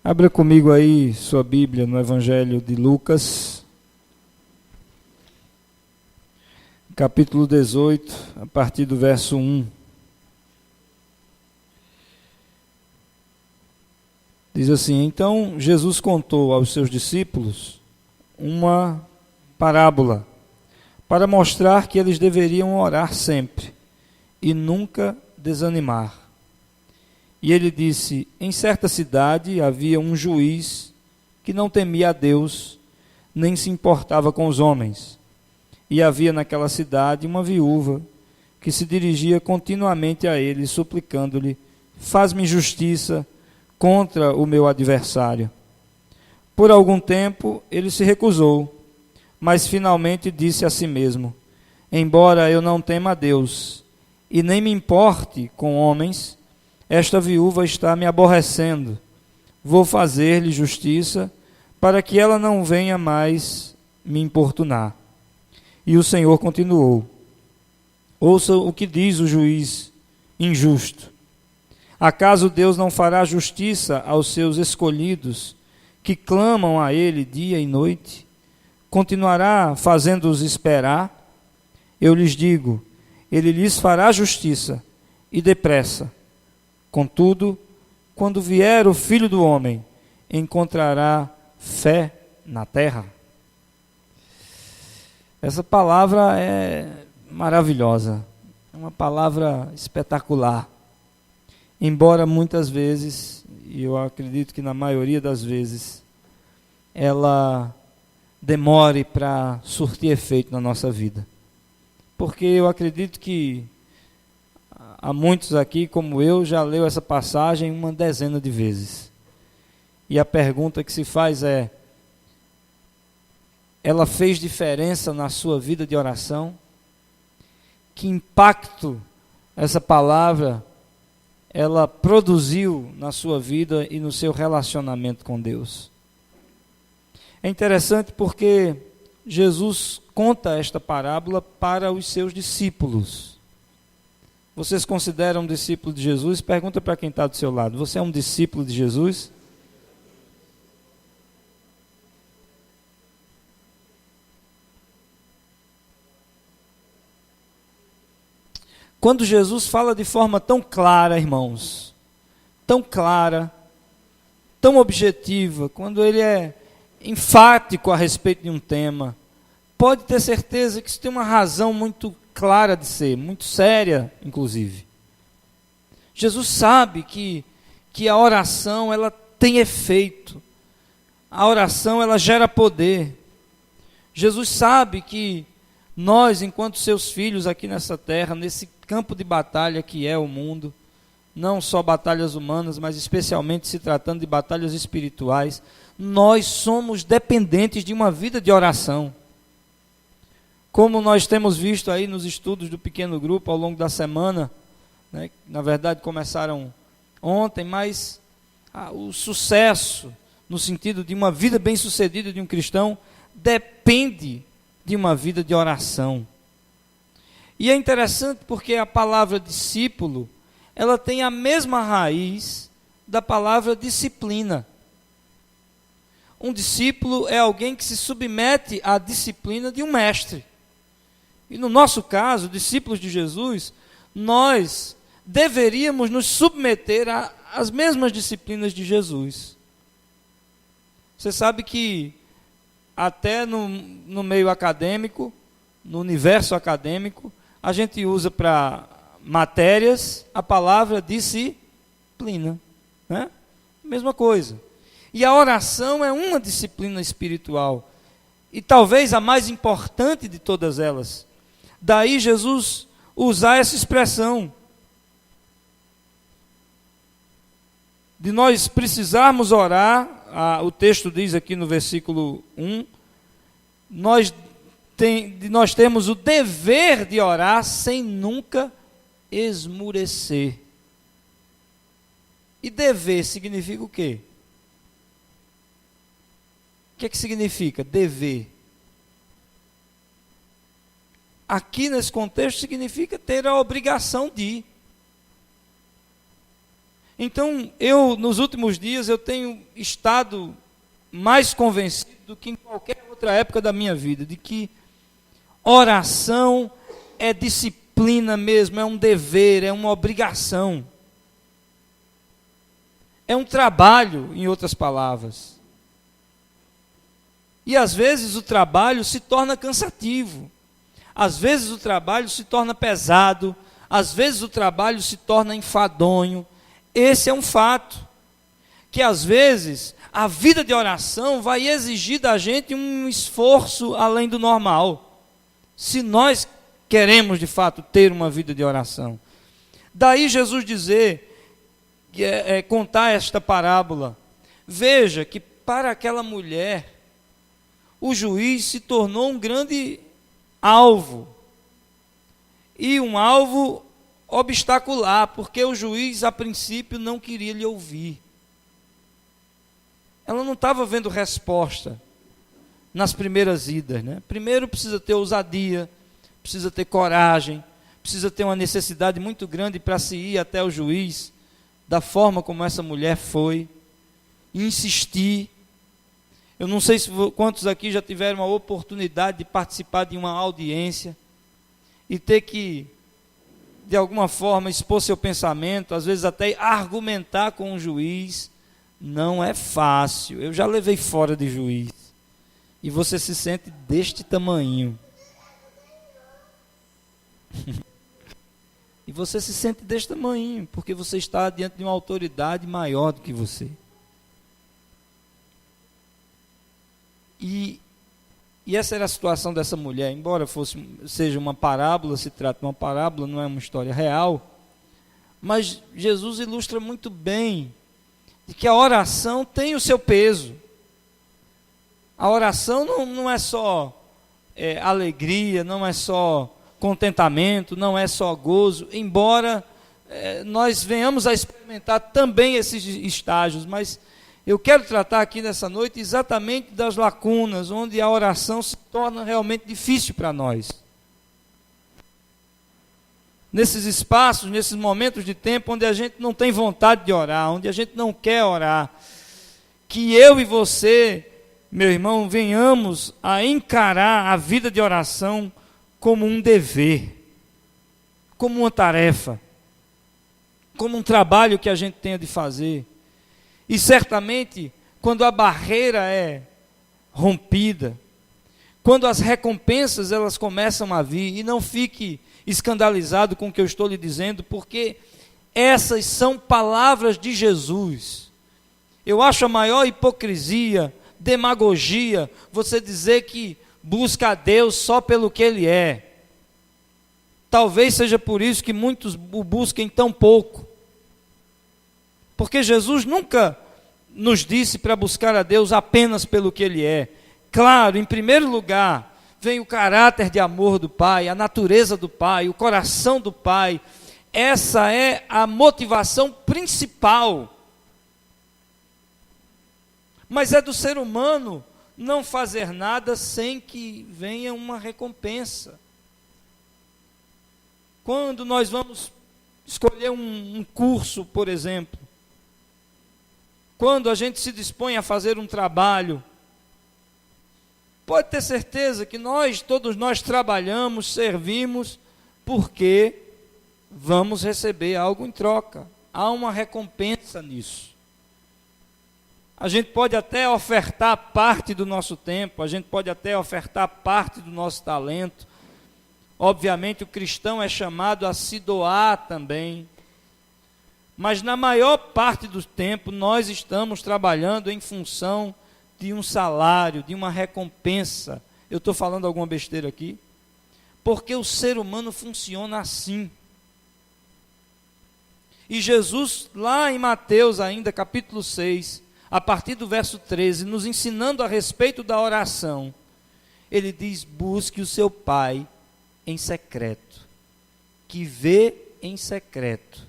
Abra comigo aí sua Bíblia no Evangelho de Lucas, capítulo 18, a partir do verso 1. Diz assim: Então Jesus contou aos seus discípulos uma parábola, para mostrar que eles deveriam orar sempre e nunca desanimar. E ele disse: Em certa cidade havia um juiz que não temia a Deus, nem se importava com os homens. E havia naquela cidade uma viúva que se dirigia continuamente a ele, suplicando-lhe: Faz-me justiça contra o meu adversário. Por algum tempo ele se recusou, mas finalmente disse a si mesmo: Embora eu não tema a Deus e nem me importe com homens, esta viúva está me aborrecendo. Vou fazer-lhe justiça, para que ela não venha mais me importunar. E o Senhor continuou: Ouça o que diz o juiz injusto. Acaso Deus não fará justiça aos seus escolhidos, que clamam a Ele dia e noite? Continuará fazendo-os esperar? Eu lhes digo, Ele lhes fará justiça, e depressa. Contudo, quando vier o Filho do Homem, encontrará fé na terra? Essa palavra é maravilhosa, é uma palavra espetacular. Embora muitas vezes, e eu acredito que na maioria das vezes, ela demore para surtir efeito na nossa vida. Porque eu acredito que há muitos aqui, como eu, já leu essa passagem uma dezena de vezes. E a pergunta que se faz é: ela fez diferença na sua vida de oração? Que impacto essa palavra ela produziu na sua vida e no seu relacionamento com Deus? É interessante porque Jesus conta esta parábola para os seus discípulos. Vocês consideram um discípulo de Jesus? Pergunta para quem está do seu lado: você é um discípulo de Jesus? Quando Jesus fala de forma tão clara, irmãos, tão clara, tão objetiva, quando ele é enfático a respeito de um tema, pode ter certeza que isso tem uma razão muito clara de ser, muito séria, inclusive. Jesus sabe que a oração ela tem efeito, a oração ela gera poder. Jesus sabe que nós, enquanto seus filhos aqui nessa terra, nesse campo de batalha que é o mundo, não só batalhas humanas, mas especialmente se tratando de batalhas espirituais, nós somos dependentes de uma vida de oração. Como nós temos visto aí nos estudos do pequeno grupo ao longo da semana, né, na verdade começaram ontem, mas o sucesso, no sentido de uma vida bem-sucedida de um cristão, depende de uma vida de oração. E é interessante porque a palavra discípulo, ela tem a mesma raiz da palavra disciplina. Um discípulo é alguém que se submete à disciplina de um mestre. E no nosso caso, discípulos de Jesus, nós deveríamos nos submeter às mesmas disciplinas de Jesus. Você sabe que até no meio acadêmico, no universo acadêmico, a gente usa para matérias a palavra disciplina, né? Mesma coisa. E a oração é uma disciplina espiritual, e talvez a mais importante de todas elas. Daí Jesus usar essa expressão de nós precisarmos orar. O texto diz aqui no versículo 1, nós temos o dever de orar sem nunca esmurecer. E dever significa o quê? O que significa dever? Aqui nesse contexto significa ter a obrigação de. Então, nos últimos dias, eu tenho estado mais convencido do que em qualquer outra época da minha vida, de que oração é disciplina mesmo, é um dever, é uma obrigação. É um trabalho, em outras palavras. E às vezes o trabalho se torna cansativo. Às vezes o trabalho se torna pesado. Às vezes o trabalho se torna enfadonho. Esse é um fato. Que às vezes a vida de oração vai exigir da gente um esforço além do normal. Se nós queremos de fato ter uma vida de oração. Daí Jesus dizer, contar esta parábola. Veja que para aquela mulher, o juiz se tornou um grande alvo. E um alvo obstacular, porque o juiz, a princípio, não queria lhe ouvir. Ela não estava vendo resposta nas primeiras idas, né? Primeiro precisa ter ousadia, precisa ter coragem, precisa ter uma necessidade muito grande para se ir até o juiz, da forma como essa mulher foi, insistir. Eu não sei quantos aqui já tiveram a oportunidade de participar de uma audiência e ter que, de alguma forma, expor seu pensamento, às vezes até argumentar com o juiz. Não é fácil. Eu já levei fora de juiz. E você se sente deste tamanho. E você se sente deste tamanho, porque você está diante de uma autoridade maior do que você. E essa era a situação dessa mulher. Embora seja uma parábola, se trata de uma parábola, não é uma história real. Mas Jesus ilustra muito bem de que a oração tem o seu peso. A oração não é só alegria, não é só contentamento, não é só gozo, embora nós venhamos a experimentar também esses estágios, mas eu quero tratar aqui nessa noite exatamente das lacunas, onde a oração se torna realmente difícil para nós. Nesses espaços, nesses momentos de tempo onde a gente não tem vontade de orar, onde a gente não quer orar, que eu e você, meu irmão, venhamos a encarar a vida de oração como um dever, como uma tarefa, como um trabalho que a gente tenha de fazer. E certamente, quando a barreira é rompida, quando as recompensas elas começam a vir, e não fique escandalizado com o que eu estou lhe dizendo, porque essas são palavras de Jesus. Eu acho a maior hipocrisia, demagogia, você dizer que busca a Deus só pelo que Ele é. Talvez seja por isso que muitos o busquem tão pouco. Porque Jesus nunca nos disse para buscar a Deus apenas pelo que Ele é. Claro, em primeiro lugar, vem o caráter de amor do Pai, a natureza do Pai, o coração do Pai. Essa é a motivação principal. Mas é do ser humano não fazer nada sem que venha uma recompensa. Quando nós vamos escolher um curso, por exemplo, quando a gente se dispõe a fazer um trabalho, pode ter certeza que todos nós trabalhamos, servimos, porque vamos receber algo em troca. Há uma recompensa nisso. A gente pode até ofertar parte do nosso tempo, a gente pode até ofertar parte do nosso talento. Obviamente o cristão é chamado a se doar também. Mas na maior parte do tempo nós estamos trabalhando em função de um salário, de uma recompensa. Eu estou falando alguma besteira aqui? Porque o ser humano funciona assim. E Jesus, lá em Mateus ainda, capítulo 6, a partir do verso 13, nos ensinando a respeito da oração, ele diz: busque o seu Pai em secreto, que vê em secreto,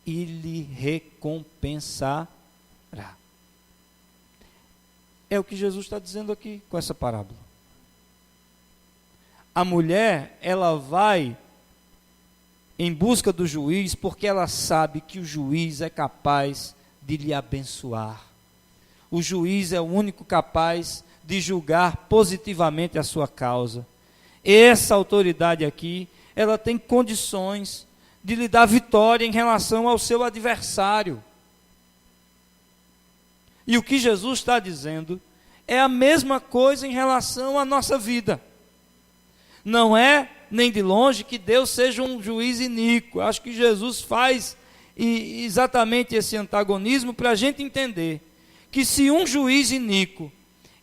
e lhe recompensará. É o que Jesus está dizendo aqui com essa parábola. A mulher, ela vai em busca do juiz, porque ela sabe que o juiz é capaz de lhe abençoar. O juiz é o único capaz de julgar positivamente a sua causa. Essa autoridade aqui, ela tem condições de lhe dar vitória em relação ao seu adversário. E o que Jesus está dizendo é a mesma coisa em relação à nossa vida. Não é nem de longe que Deus seja um juiz iníquo. Acho que Jesus faz exatamente esse antagonismo para a gente entender que se um juiz iníquo,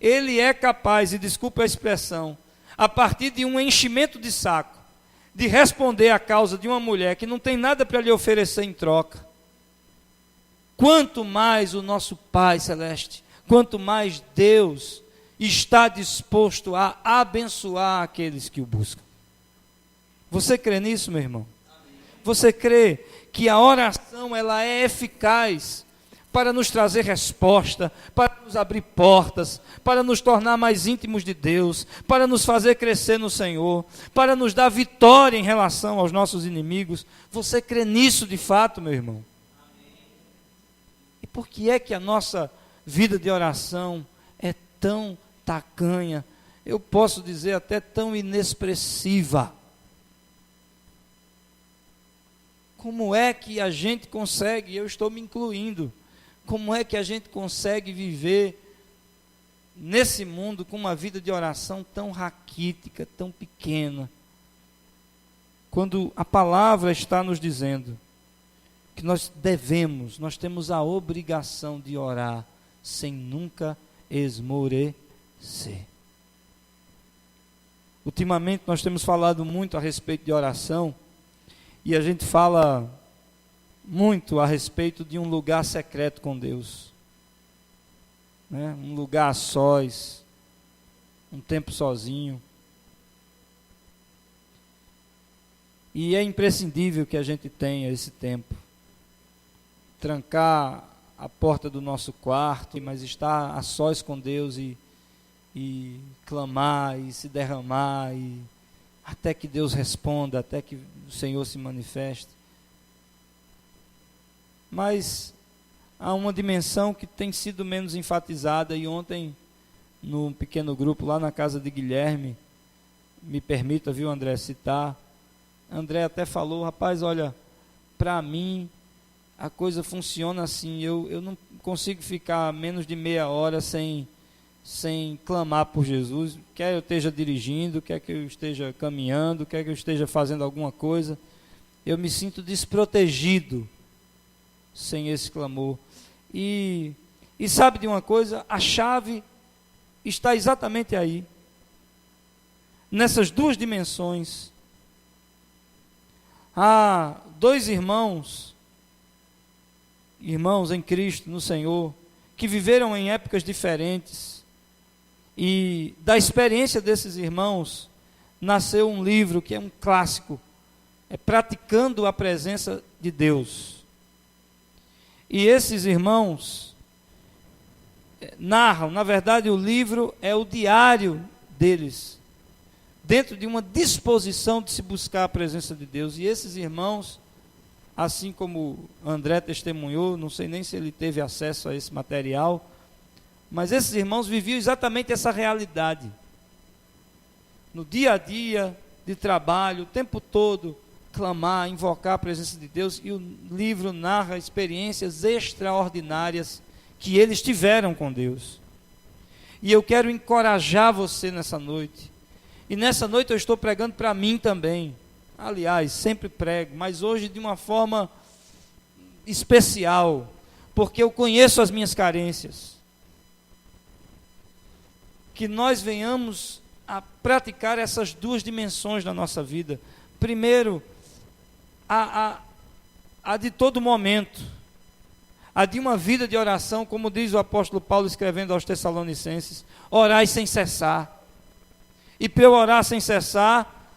ele é capaz, e desculpa a expressão, a partir de um enchimento de saco, de responder à causa de uma mulher que não tem nada para lhe oferecer em troca, quanto mais o nosso Pai Celeste, quanto mais Deus está disposto a abençoar aqueles que o buscam. Você crê nisso, meu irmão? Você crê que a oração ela é eficaz para nos trazer resposta, para nos abrir portas, para nos tornar mais íntimos de Deus, para nos fazer crescer no Senhor, para nos dar vitória em relação aos nossos inimigos? Você crê nisso de fato, meu irmão? E por que é que a nossa vida de oração é tão tacanha, eu posso dizer até tão inexpressiva? Como é que a gente consegue, eu estou me incluindo, como é que a gente consegue viver nesse mundo com uma vida de oração tão raquítica, tão pequena, quando a palavra está nos dizendo que nós temos a obrigação de orar sem nunca esmorecer. Ultimamente nós temos falado muito a respeito de oração, e a gente fala muito a respeito de um lugar secreto com Deus, né? Um lugar a sós, um tempo sozinho. E é imprescindível que a gente tenha esse tempo. Trancar a porta do nosso quarto, mas estar a sós com Deus e clamar e se derramar, e até que Deus responda, até que o Senhor se manifeste. Mas há uma dimensão que tem sido menos enfatizada, e ontem, num pequeno grupo lá na casa de Guilherme, me permita, viu, André, citar, André até falou, rapaz, olha, para mim a coisa funciona assim, eu não consigo ficar menos de meia hora sem clamar por Jesus, quer eu esteja dirigindo, quer que eu esteja caminhando, quer que eu esteja fazendo alguma coisa, eu me sinto desprotegido sem esse clamor. E sabe de uma coisa? A chave está exatamente aí, nessas duas dimensões. Há dois irmãos em Cristo, no Senhor, que viveram em épocas diferentes, e da experiência desses irmãos nasceu um livro que é um clássico, é Praticando a Presença de Deus. E esses irmãos narram, na verdade o livro é o diário deles, dentro de uma disposição de se buscar a presença de Deus. E esses irmãos, assim como André testemunhou, não sei nem se ele teve acesso a esse material, mas esses irmãos viviam exatamente essa realidade. No dia a dia de trabalho, o tempo todo, clamar, invocar a presença de Deus, e o livro narra experiências extraordinárias que eles tiveram com Deus. E eu quero encorajar você nessa noite. E nessa noite eu estou pregando para mim também. Aliás, sempre prego, mas hoje de uma forma especial, porque eu conheço as minhas carências. Que nós venhamos a praticar essas duas dimensões da nossa vida. Primeiro, a de todo momento, a de uma vida de oração, como diz o apóstolo Paulo escrevendo aos Tessalonicenses, orai sem cessar. E para eu orar sem cessar,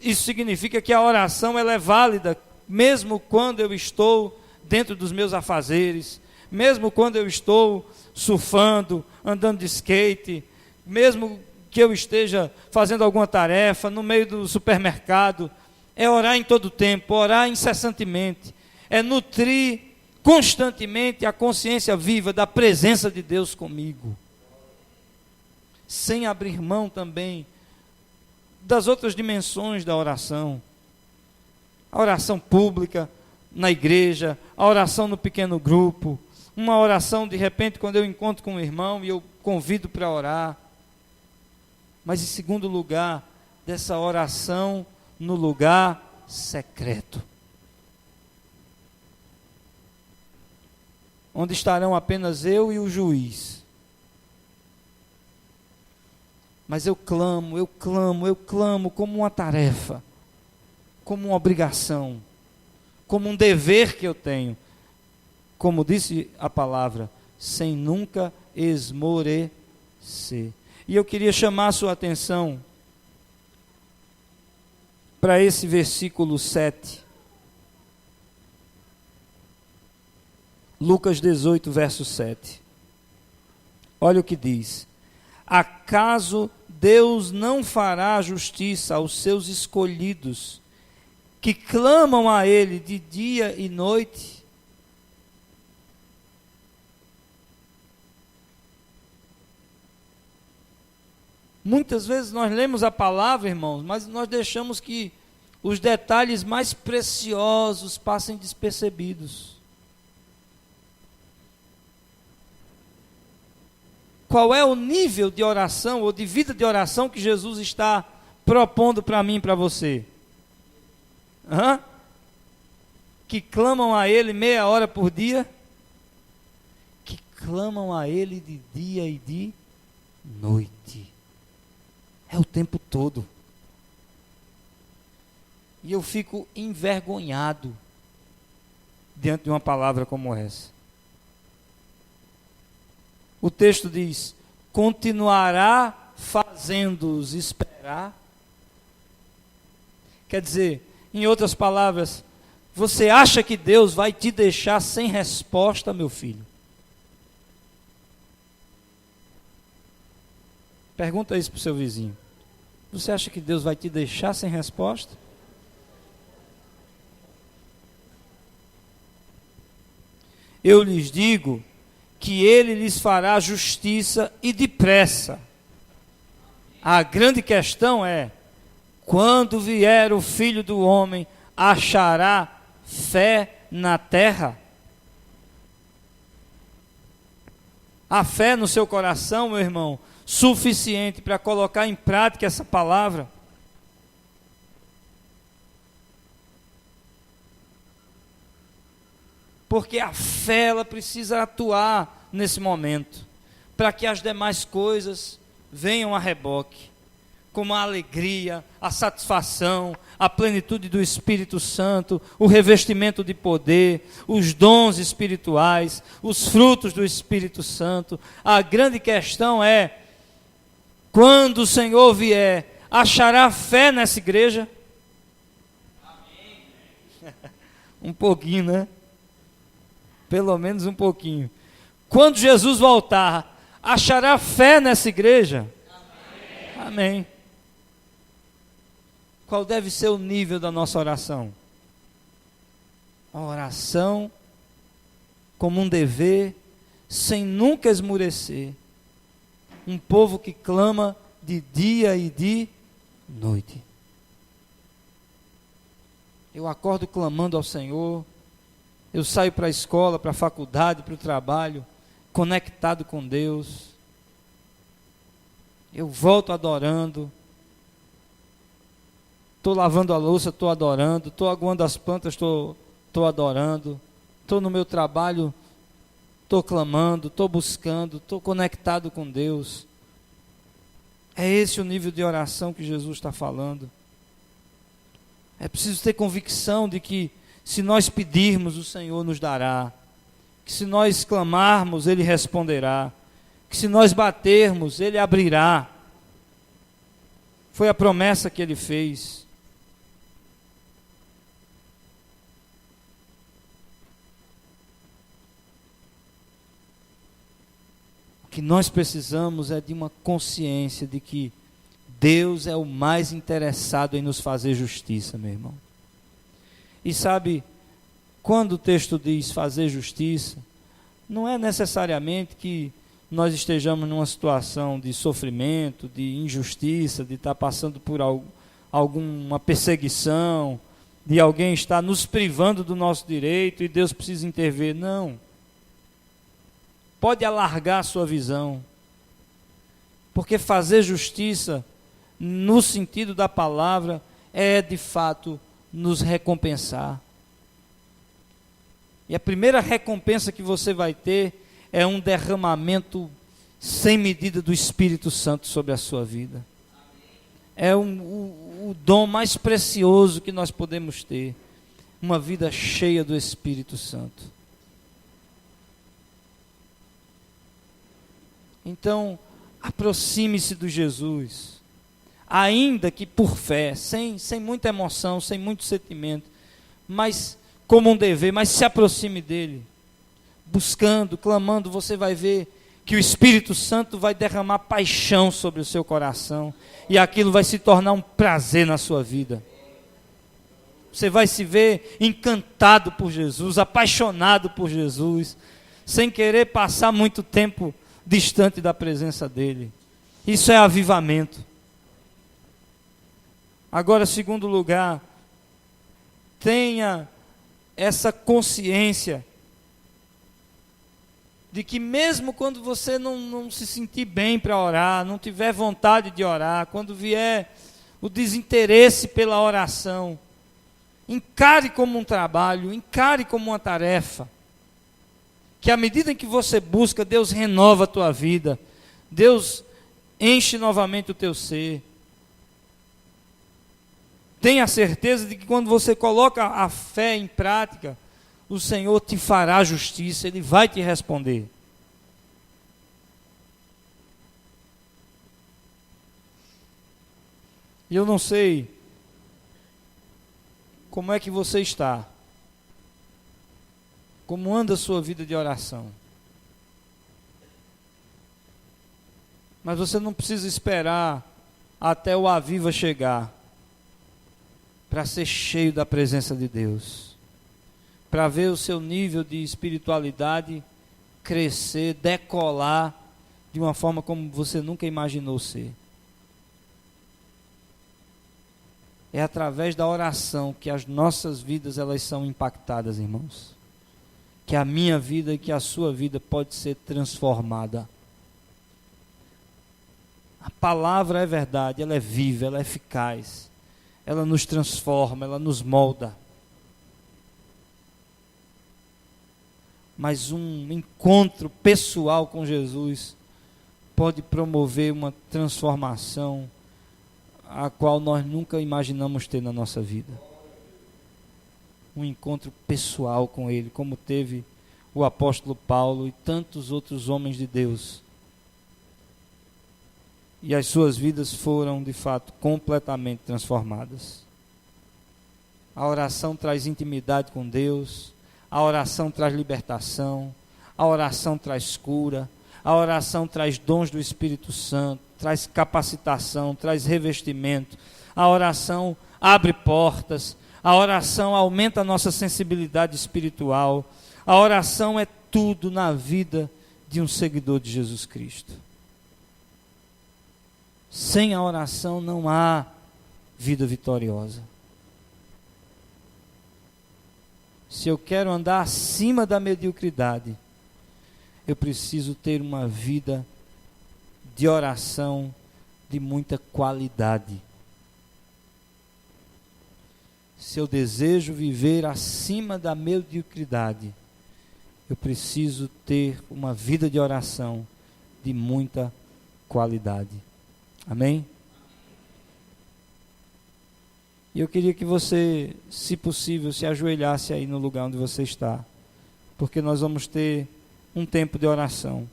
isso significa que a oração ela é válida, mesmo quando eu estou dentro dos meus afazeres, mesmo quando eu estou surfando, andando de skate, mesmo que eu esteja fazendo alguma tarefa no meio do supermercado, é orar em todo tempo, orar incessantemente, é nutrir constantemente a consciência viva da presença de Deus comigo, sem abrir mão também das outras dimensões da oração. A oração pública na igreja, a oração no pequeno grupo, uma oração de repente quando eu encontro com um irmão e eu convido para orar. Mas em segundo lugar, dessa oração no lugar secreto, onde estarão apenas eu e o juiz. Mas eu clamo como uma tarefa, como uma obrigação, como um dever que eu tenho, como disse a palavra, sem nunca esmorecer. E eu queria chamar a sua atenção para esse versículo 7. Lucas 18, verso 7. Olha o que diz: acaso Deus não fará justiça aos seus escolhidos, que clamam a Ele de dia e noite? Muitas vezes nós lemos a palavra, irmãos, mas nós deixamos que os detalhes mais preciosos passem despercebidos. Qual é o nível de oração ou de vida de oração que Jesus está propondo para mim e para você? Que clamam a Ele meia hora por dia? Que clamam a Ele de dia e de noite. É o tempo todo. E eu fico envergonhado diante de uma palavra como essa. O texto diz: continuará fazendo-os esperar. Quer dizer, em outras palavras, você acha que Deus vai te deixar sem resposta, meu filho? Pergunta isso para o seu vizinho. Você acha que Deus vai te deixar sem resposta? Eu lhes digo que Ele lhes fará justiça e depressa. A grande questão é: quando vier o Filho do Homem, achará fé na terra? A fé no seu coração, meu irmão, suficiente para colocar em prática essa palavra? Porque a fé, ela precisa atuar nesse momento, para que as demais coisas venham a reboque, como a alegria, a satisfação, a plenitude do Espírito Santo, o revestimento de poder, os dons espirituais, os frutos do Espírito Santo. A grande questão é: quando o Senhor vier, achará fé nessa igreja? Amém. Um pouquinho, né? Pelo menos um pouquinho. Quando Jesus voltar, achará fé nessa igreja? Amém. Amém. Qual deve ser o nível da nossa oração? A oração como um dever, sem nunca esmurecer. Um povo que clama de dia e de noite. Eu acordo clamando ao Senhor. Eu saio para a escola, para a faculdade, para o trabalho, conectado com Deus. Eu volto adorando. Estou lavando a louça, estou adorando. Estou aguando as plantas, estou adorando. Estou no meu trabalho, estou clamando, estou buscando, estou conectado com Deus. É esse o nível de oração que Jesus está falando. É preciso ter convicção de que, se nós pedirmos, o Senhor nos dará. Que se nós clamarmos, Ele responderá. Que se nós batermos, Ele abrirá. Foi a promessa que Ele fez. O que nós precisamos é de uma consciência de que Deus é o mais interessado em nos fazer justiça, meu irmão. E sabe, quando o texto diz fazer justiça, não é necessariamente que nós estejamos numa situação de sofrimento, de injustiça, de estar passando por alguma perseguição, de alguém estar nos privando do nosso direito e Deus precisa intervir. Não. Pode alargar a sua visão. Porque fazer justiça, no sentido da palavra, é de fato nos recompensar. E a primeira recompensa que você vai ter é um derramamento sem medida do Espírito Santo sobre a sua vida. É o dom mais precioso que nós podemos ter. Uma vida cheia do Espírito Santo. Então, aproxime-se de Jesus. Ainda que por fé, sem muita emoção, sem muito sentimento, mas como um dever, mas se aproxime dele. Buscando, clamando, você vai ver que o Espírito Santo vai derramar paixão sobre o seu coração, e aquilo vai se tornar um prazer na sua vida. Você vai se ver encantado por Jesus, apaixonado por Jesus, sem querer passar muito tempo distante da presença dele. Isso é avivamento. Agora, segundo lugar, tenha essa consciência de que mesmo quando você não se sentir bem para orar, não tiver vontade de orar, quando vier o desinteresse pela oração, encare como um trabalho, encare como uma tarefa, que à medida em que você busca, Deus renova a tua vida, Deus enche novamente o teu ser. Tenha certeza de que quando você coloca a fé em prática, o Senhor te fará justiça, Ele vai te responder. E eu não sei como é que você está, como anda a sua vida de oração. Mas você não precisa esperar até o aviva chegar para ser cheio da presença de Deus, para ver o seu nível de espiritualidade crescer, decolar de uma forma como você nunca imaginou ser. É através da oração que as nossas vidas elas são impactadas, irmãos. Que a minha vida e que a sua vida pode ser transformada. A palavra é verdade, ela é viva, ela é eficaz. Ela nos transforma, ela nos molda. Mas um encontro pessoal com Jesus pode promover uma transformação a qual nós nunca imaginamos ter na nossa vida. Um encontro pessoal com Ele, como teve o apóstolo Paulo e tantos outros homens de Deus. E as suas vidas foram, de fato, completamente transformadas. A oração traz intimidade com Deus, a oração traz libertação, a oração traz cura, a oração traz dons do Espírito Santo, traz capacitação, traz revestimento, a oração abre portas, a oração aumenta a nossa sensibilidade espiritual, a oração é tudo na vida de um seguidor de Jesus Cristo. Sem a oração não há vida vitoriosa. Se eu quero andar acima da mediocridade, eu preciso ter uma vida de oração de muita qualidade. Se eu desejo viver acima da mediocridade, eu preciso ter uma vida de oração de muita qualidade. Amém? E eu queria que você, se possível, se ajoelhasse aí no lugar onde você está, porque nós vamos ter um tempo de oração.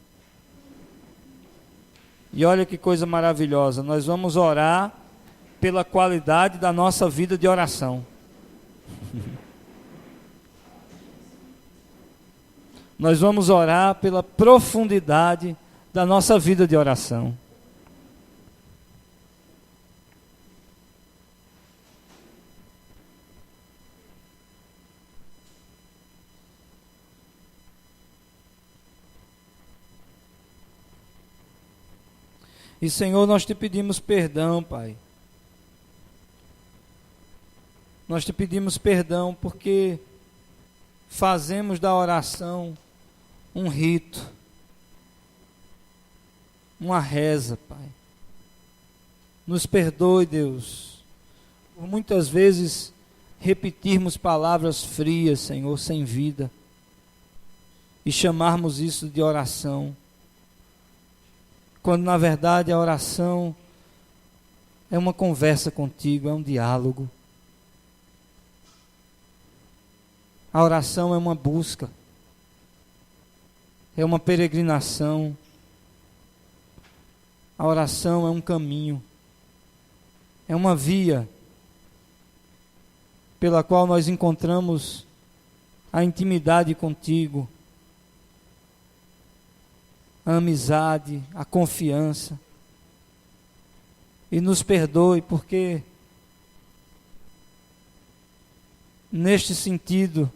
E olha que coisa maravilhosa, nós vamos orar pela qualidade da nossa vida de oração. Nós vamos orar pela profundidade da nossa vida de oração. E, Senhor, nós te pedimos perdão, Pai. Nós te pedimos perdão porque fazemos da oração um rito, uma reza, Pai. Nos perdoe, Deus, por muitas vezes repetirmos palavras frias, Senhor, sem vida, e chamarmos isso de oração, quando na verdade a oração é uma conversa contigo, é um diálogo. A oração é uma busca, é uma peregrinação. A oração é um caminho, é uma via pela qual nós encontramos a intimidade contigo, a amizade, a confiança. E nos perdoe porque neste sentido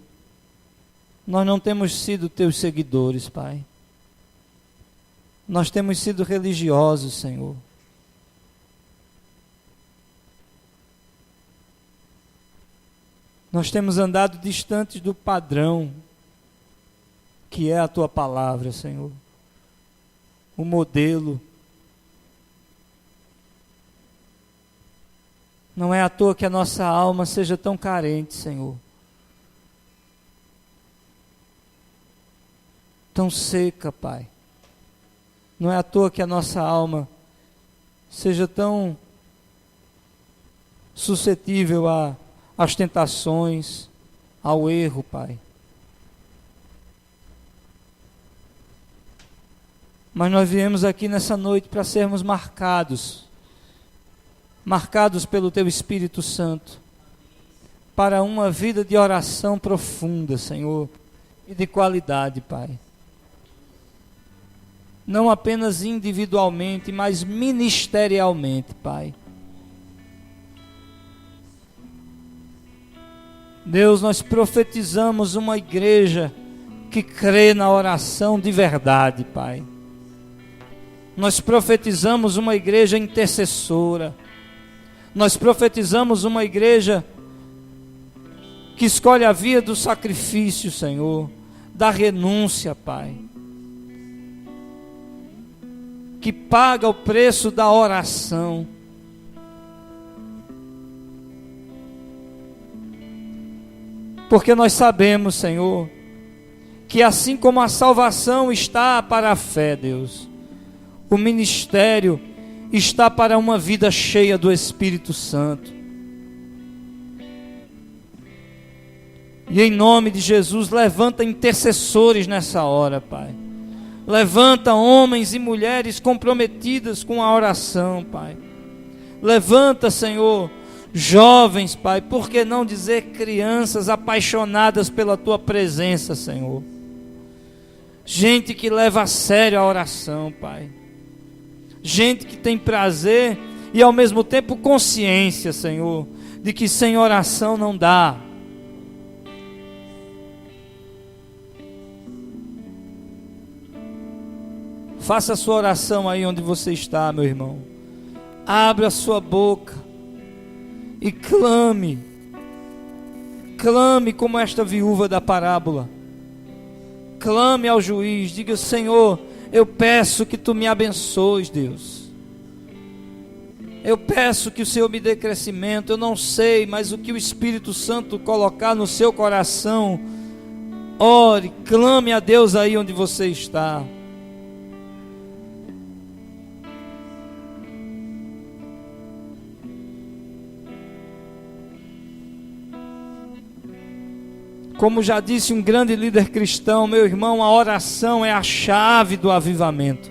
nós não temos sido teus seguidores, Pai. Nós temos sido religiosos, Senhor. Nós temos andado distantes do padrão que é a tua palavra, Senhor. O modelo. Não é à toa que a nossa alma seja tão carente, Senhor. Tão seca, Pai. Não é à toa que a nossa alma seja tão suscetível às tentações, ao erro, Pai. Mas nós viemos aqui nessa noite para sermos marcados pelo Teu Espírito Santo, para uma vida de oração profunda, Senhor, e de qualidade, Pai. Não apenas individualmente, mas ministerialmente, Pai. Deus, nós profetizamos uma igreja que crê na oração de verdade, Pai. Nós profetizamos uma igreja intercessora. Nós profetizamos uma igreja que escolhe a via do sacrifício, Senhor, da renúncia, Pai. Que paga o preço da oração. Porque nós sabemos, Senhor, que assim como a salvação está para a fé, Deus, o ministério está para uma vida cheia do Espírito Santo. E em nome de Jesus, levanta intercessores nessa hora, Pai. Levanta homens e mulheres comprometidas com a oração, Pai. Levanta, Senhor, jovens, Pai, por que não dizer crianças apaixonadas pela Tua presença, Senhor. Gente que leva a sério a oração, Pai. Gente que tem prazer e ao mesmo tempo consciência, Senhor, de que sem oração não dá. Faça a sua oração aí onde você está, meu irmão. Abra a sua boca e clame. Clame como esta viúva da parábola. Clame ao juiz. Diga: Senhor, eu peço que Tu me abençoes, Deus. Eu peço que o Senhor me dê crescimento. Eu não sei, mas o que o Espírito Santo colocar no seu coração, ore, clame a Deus aí onde você está. Como já disse um grande líder cristão, meu irmão, a oração é a chave do avivamento.